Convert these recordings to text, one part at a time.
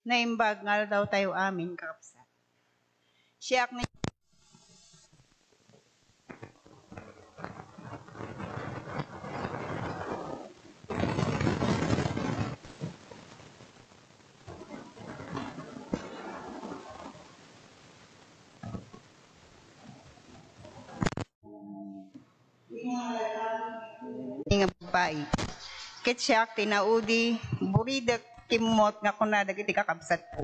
naimbag nga daw tayo amin kakapsat. Siyak ni nga babae. Ket siyak tinaudi, buridak kimot nga kuna dagiti kakabsat ko.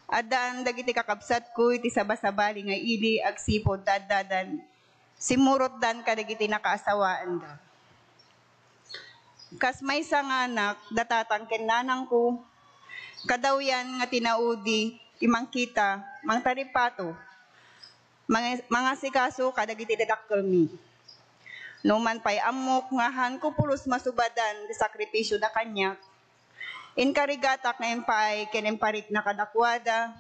Adaan dagiti kakabsat ko iti sabasabali nga ili agsipod dadadan simurot dan kadagiti nakaasawaan da. Kas may nga anak datatang kenanang ko kadawyan nga tinaudi imangkita mang taripato mga sikaso kadagiti dadakkel mi. Numan pay amok nga han ko pulos masubadan di sakripisyo da kanyak. Inkarigatak ngayon pay kinimparit na kadakwada,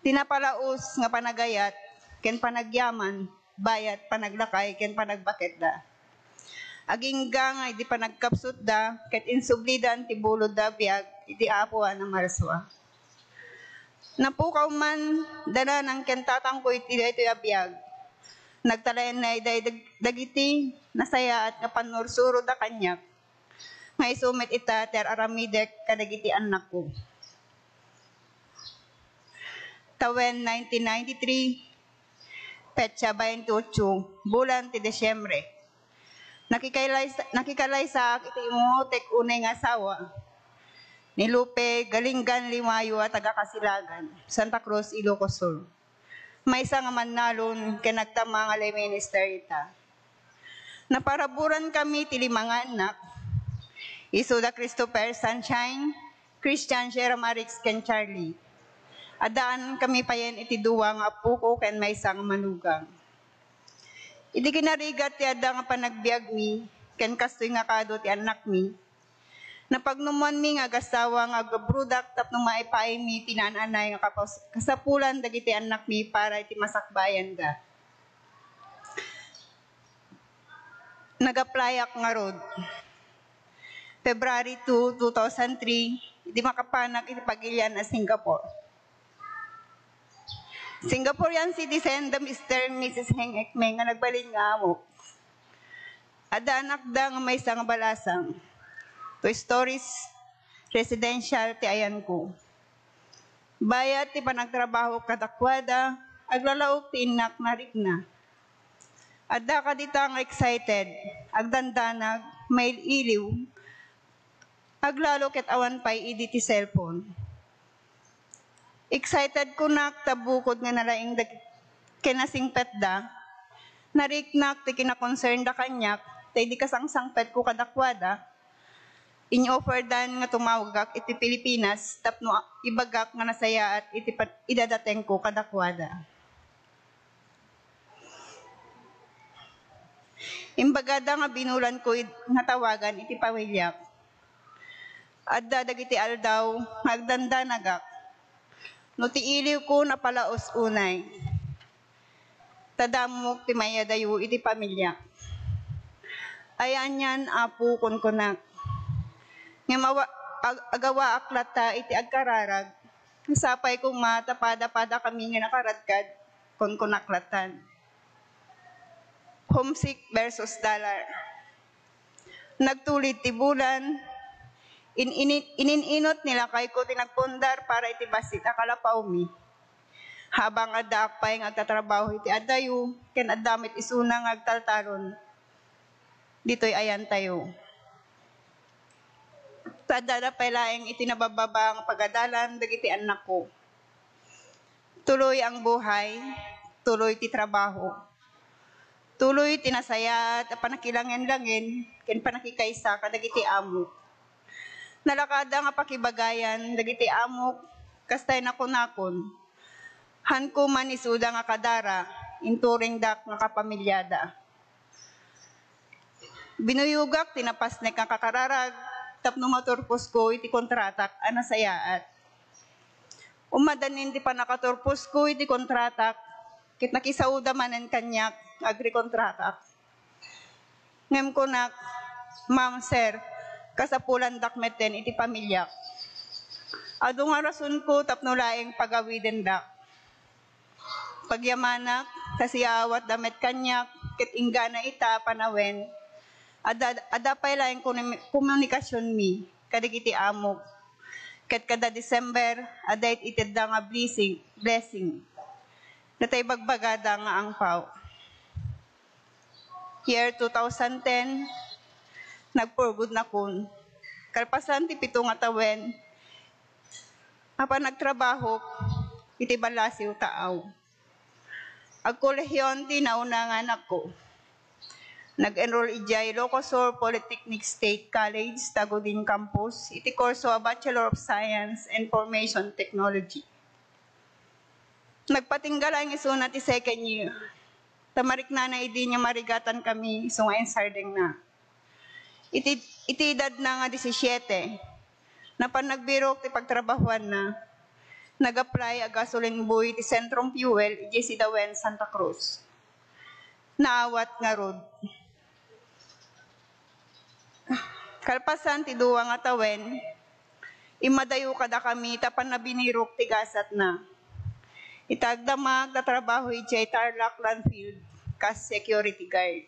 tinapalaos nga panagayat, ken panagyaman, bayat panaglakay, ken panagbaket da. Aging nga di panagkapsut da, ket insublidan ti bulod da biag, iti apuan ng marswa. Napukaw man, dala ng kentatang ko iti abiyag, nagtalayan na dagiti nasaya at nga panursuro da kanyak nga isumit ita ter aramidek kadagiti anak ko. Tawen 1993 petsa 28 bulan ti Desyembre. Nakikalay sa iti imotek unay nga asawa ni Lupe Galinggan Limayo at taga Kasilagan, Santa Cruz, Ilocos Sur. May isa nga manalon kenagtama nga lay minister ita. Naparaburan kami ti limang anak. Isuda Christopher Sunshine, Christian Sheramarix ken Charlie. Adaan kami payen iti duwa nga apo ko ken may isa nga manugang. Iti kinarigat ti adda nga panagbiag mi ken kastoy nga kado ti anak mi. Napagnumuan mi nga agasawa nga agabrudak tapno maipaay mi tinananay nga kasapulan dagiti anak mi para iti masakbayan da. Nagaplayak nga road. February 2, 2003, di makapanak iti pagilyan na Singapore. Singaporean citizen da Mr. and Mrs. Heng Ekmeng nga nagbalin nga amok. Ada anak da nga may isang balasang. Toy Stories residential ti ayan ko. Bayat ti panagtrabaho kadakwada, aglalaok ti inak na rigna. Adda ka dita nga excited, agdandanag, may iliw, aglalo ket awan pay idi ti cellphone. Excited ko nak tabukod nga nalaing kinasingpet da, nariknak ti kinakonsern da kanyak, tay di kasangsangpet ko kadakwada, in-offer dan nga tumawagak iti Pilipinas, tapno ibagak nga nasaya at iti idadateng ko kadakwada. Imbagada nga binulan ko nga tawagan iti pamilyak. Adda dagiti aldaw, magdandanagak. No ti iliw ko napalaos unay. Tadamok ti mayadayo iti pamilya. Ayan yan apo kunkunak. Nga agawa aklata iti agkararag. Sapay kong matapada-pada kami nga nakaradkad kunkunaklatan. Homesick versus dollar. Nagtulit ti bulan, ininot nila kay ko tinagpundar para iti basit akalapaw mi. Habang adda akpay nga agtatrabaho iti adayo, ken addamit isuna nga agtaltaron. Dito'y ayan tayo. Tadada pay laeng iti nabababang pagadalan dagiti anak ko. Tuloy ang buhay, tuloy ti trabaho. Tuloy tinasaya at panakilangen-langen, ken panakikaysa kadagiti amo. Nalakada nga pakibagayan, dagiti amok, kastay nakunakon. Han ko man isuda nga kadara, inturing dak nga kapamilyada. Binuyugak, tinapasnek nga kakararag, tapno maturpos ko iti kontratak, anasayaat. Umadanin di pa nakaturpos ko iti kontratak, kit nakisauda manen kanyak, agri-kontratak. Ngem ko nak, ma'am sir, kasapulan dakmeten iti pamilya. Ado nga rason ko tapno laeng pagawiden dak. Pagyamanak, kasi awat damet kanyak, ket ingga na ita panawen, ada pay laeng komunikasyon mi, kadigiti amok. Ket kada December, adayt ited da nga blessing. Natay bagbagada nga angpaw. Year 2010, nagpurgod na kun. Kalpasan ti 7 nga tawen, apan nagtrabaho, iti balasiw taaw. Agkolehiyon ti nauna nga anak ko. Nag-enroll ijay Ilocosur Polytechnic State College, Tagudin Campus, iti kurso a Bachelor of Science and Information Technology. Nagpatinggala ang isuna ti second year. Tamarik na idi niya marigatan kami, iso nga sardeng na. Iti edad na nga 17, napan nagbirok ti pagtrabahuan na, nag-apply a gasoline buoy ti Centrum Fuel, iti si Dawen, Santa Cruz. Naawat nga rod. Kalpasan ti 2 nga tawen, imadayo kada kami, tapan na binirok ti gasat na. Itagdamag na trabaho iti Tarlac Landfield, kas security guard.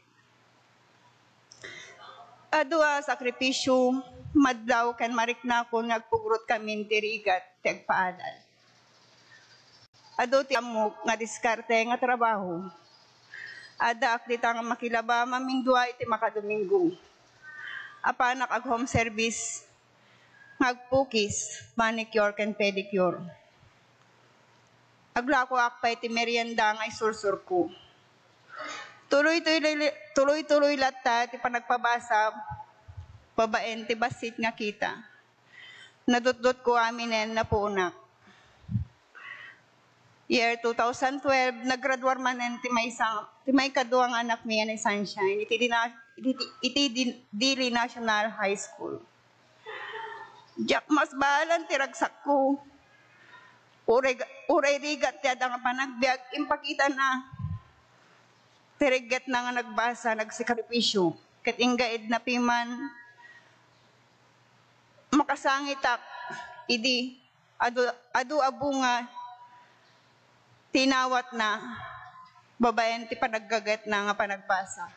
Adua sakripisyo, madlaw ken marikna ko nagpugrot kami ti rigat ti agpaadal. Ado ti amok nga diskarte nga trabaho. Ada akdita nga makilaba mamingdua iti makadomingo. Apanak ag home service, ngagpukis, manicure ken pedicure. Aglako akpay ti merienda nga isursur ko. Tuloy-tuloy latta ti panagpabasa, babaen ti basit nga kita. Nadutdot ko aminen na puunak. Year 2012, naggraduar manen ti may kaduang anak niya ni Sunshine, iti Dili National High School. Diyak mas balan ti ragsak ko. Uray rigat ti adang panagbiag, impakita na. Tirigat na nga nagbasa, nagsikripisyo. Ket inggaid na piman, makasangitak, idi, adu abunga, tinawat na, babaen ti panaggagat na nga panagbasa.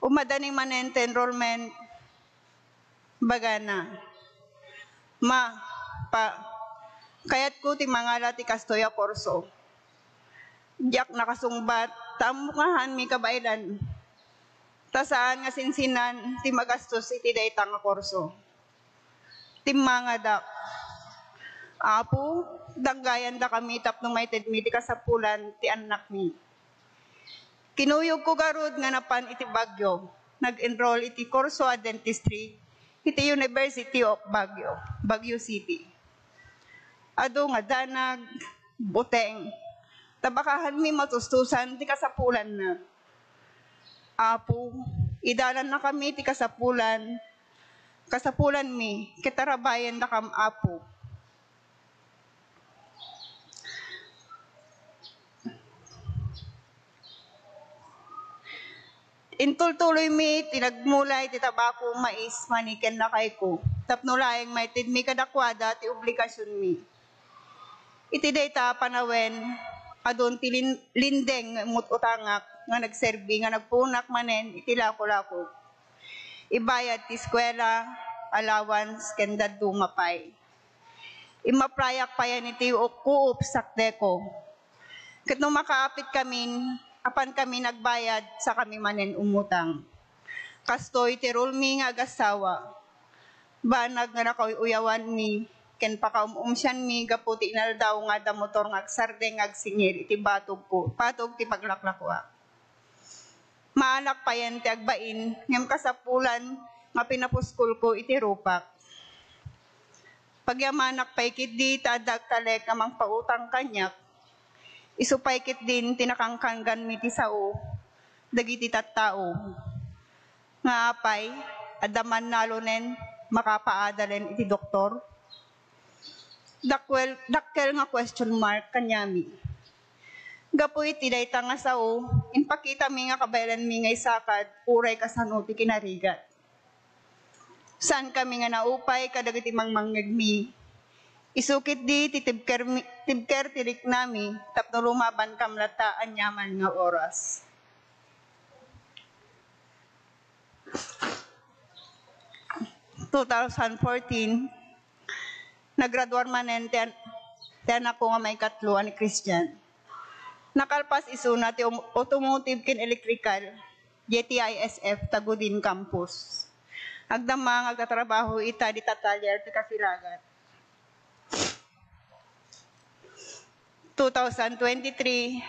Umadaning manente enrollment, bagana. Kayat ko ti mangala ti Kastoya Corso. Diyak nakasungbat, tamukahan mi kabailan. Tasaan nga sinsinan, ti magastos iti dayta nga korso. Timanga dak. Apo, danggayan da kami tapno may tedmi ti kasapulan ti anak mi. Kinuyog ko garud nga napan iti Baguio. Nag-enroll iti kurso a dentistry iti University of Baguio City. Ado nga danag, buteng. Tabakahan mi matustusan ti kasapulan na. Apo, idalan na kami ti kasapulan mi, kitarabayan na kam apo. Intultuloy mi, tinagmulay, ti tabako, mais, maniken na kay ko. Tapno laeng may tidmi kadakwada, ti obligasyon mi. Iti dayta panawen, adon ti lindeng mututangak, nga nagserbi, nga nagpunak manen, iti lako-lako. Ibayad ti eskwela, allowance, kenda dumapay. Imaprayak pa yan iti kuup sakdeko. Kat nung makaapit kami, apan kami nagbayad sa kami manen umutang. Kastoy ti rulmi nga agasawa. Banag nga nakauyawan mi, ken pakaumumsyan mi, gaputi inaldaw nga da motor nga agsardeng agsingir, iti batog ko, patog ti paglaklakwa. Maanak pa yan ti agbain, ngem kasapulan, nga pinapuskul ko iti rupak. Pagyamanak paikit di, tadag talek amang pautang kanyak, isupaykit din tinakangkanggan mi ti sao, dagiti tattao. Nga apay, adaman nalunen, makapaadalen iti doktor. Dakkel nga question mark kanyami. Gapoy tiday tanga sao, inpakita mi nga kabayalan mi nga isakad, uray kasanuti kinarigat. Saan kami nga naupay kadagiti mangmanggagmi. Isukit di tibker tirik nami, tapno lumaban kamlata anyaman nga oras. (2014) nagraduar manen tiyan ako nga may katluan ni Christian. Nakalpas isuna ti automotive kin electrical, JTISF Tagudin Campus. Agdamang agtatrabaho ita di tatalyer ti Kasilagan. 2023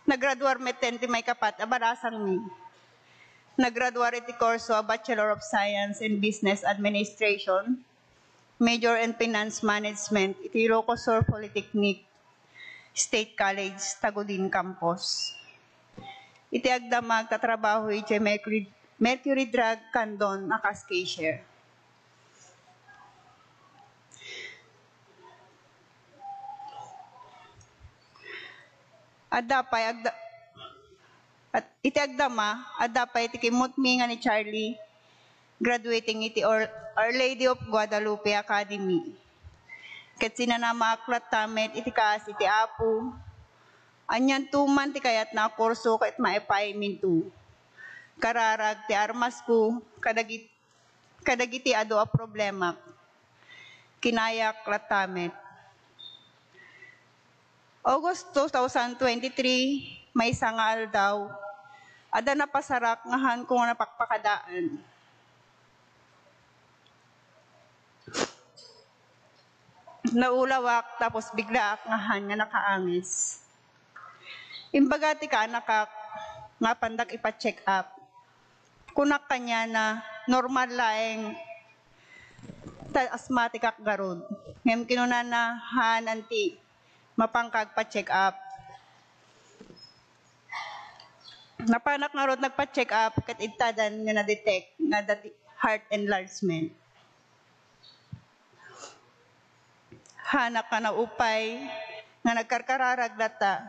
nagraduar meten ti may kapat abarasang mi. Nagraduar iti kurso a Bachelor of Science in Business Administration, Major in Finance Management, iti Ilocos Polytechnic State College, Tagudin Campus. Iti agdamag tatrabaho iti Mercury Drug Candon akas cashier. Iti agdama, adapay iti kimot mi nga ni Charlie, graduating iti Our Lady of Guadalupe Academy. Ket sinanama aklat tamet iti kaas iti Apo. Anyan tuman ti kayat na kurso ket maepay mintu. Kararag ti armas ko kadagiti ado a problema. Kinayak latamet. August 2023 may sangal daw. Ada napasarak ngahan ko nga napakpakadaan. Naulawak tapos bigla ngahan nga nakaangis. Imbaga ti ka nakak nga pandak ipa-check up. Kunak kanya na normal laeng asthmatic ak garod. Ngem kinuna na hananti mapangkag pa-check up. Napanak nga rod nagpa-check up ket itadan nga na-detect nga dati heart enlargement. Hanak ka na upay nga nagkarkararag data.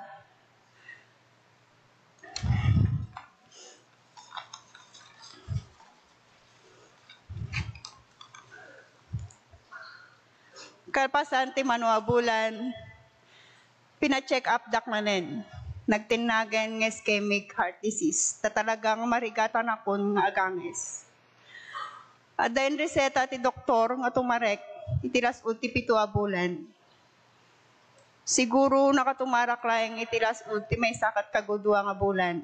Kalpasan ti manua bulan, pina-check up dak manen. Nagtinagan nga ischemic heart disease. Talagang marigatan akon nga aganges. Adayin reseta ti doktor nga tumarek, itilas ulti 7 a bulan. Siguro nakatumarak laeng itilas ulti may sakat kagudwa nga bulan.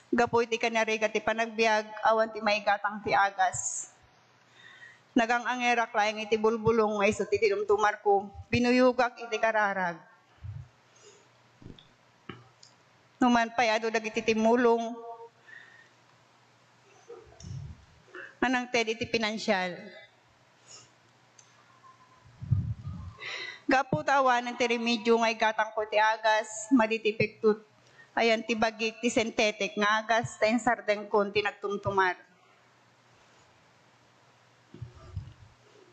Gapoy ti kanarigat ti panagbiag, awan ti maigatang ti agas. Nagang angerak laeng iti bulbulong nga iso ti tinumtumar ko, binuyugak iti kararag. Numan pay ado dagiti timulong anang ted iti pinansyal. Gapu tawan ti remedyo nga igatang ko ti agas, maditipektot ayan ti bagik ti synthetic nga agas tayo sardeng kon ti nagtumtumar.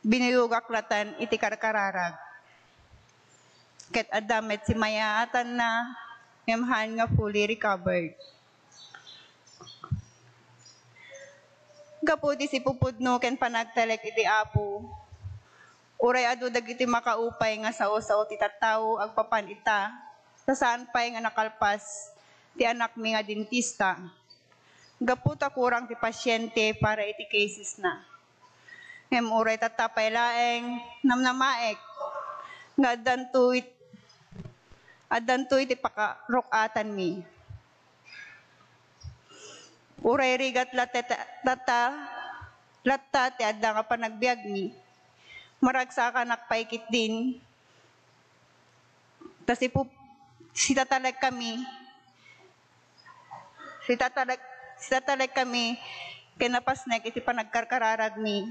Binuyugak latan iti karkararag. Ket adamet si mayaatan na emhan nga fully recovered. Gapu ti si pupudno ken panagtalek iti Apo. Uray adu dagiti makaupay nga sao-sao ti tattao agpapan ita. Sa saan pay nga nakalpas ti anak mi nga dentista. Gapu ta kurang ti pasyente para iti cases na. Ngem uray tatapay laeng namnamaek nga adanto iti pakarokatan mi. Uray rigat latta ti adda nga panagbiag mi. Maragsakan nakpaikit din. Tas sitatalag kami kinapasnek iti panagkarkararag mi.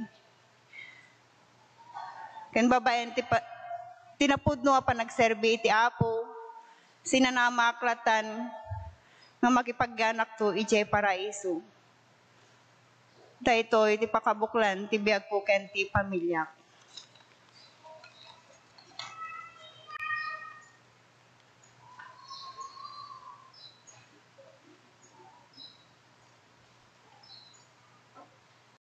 Ken babaen tinapudno a panagserbi iti Apo, sinanamaklatan nga makipagyanak to iti paraiso. Daytoy iti pakabuklan ti biag ko ken ti pamilya.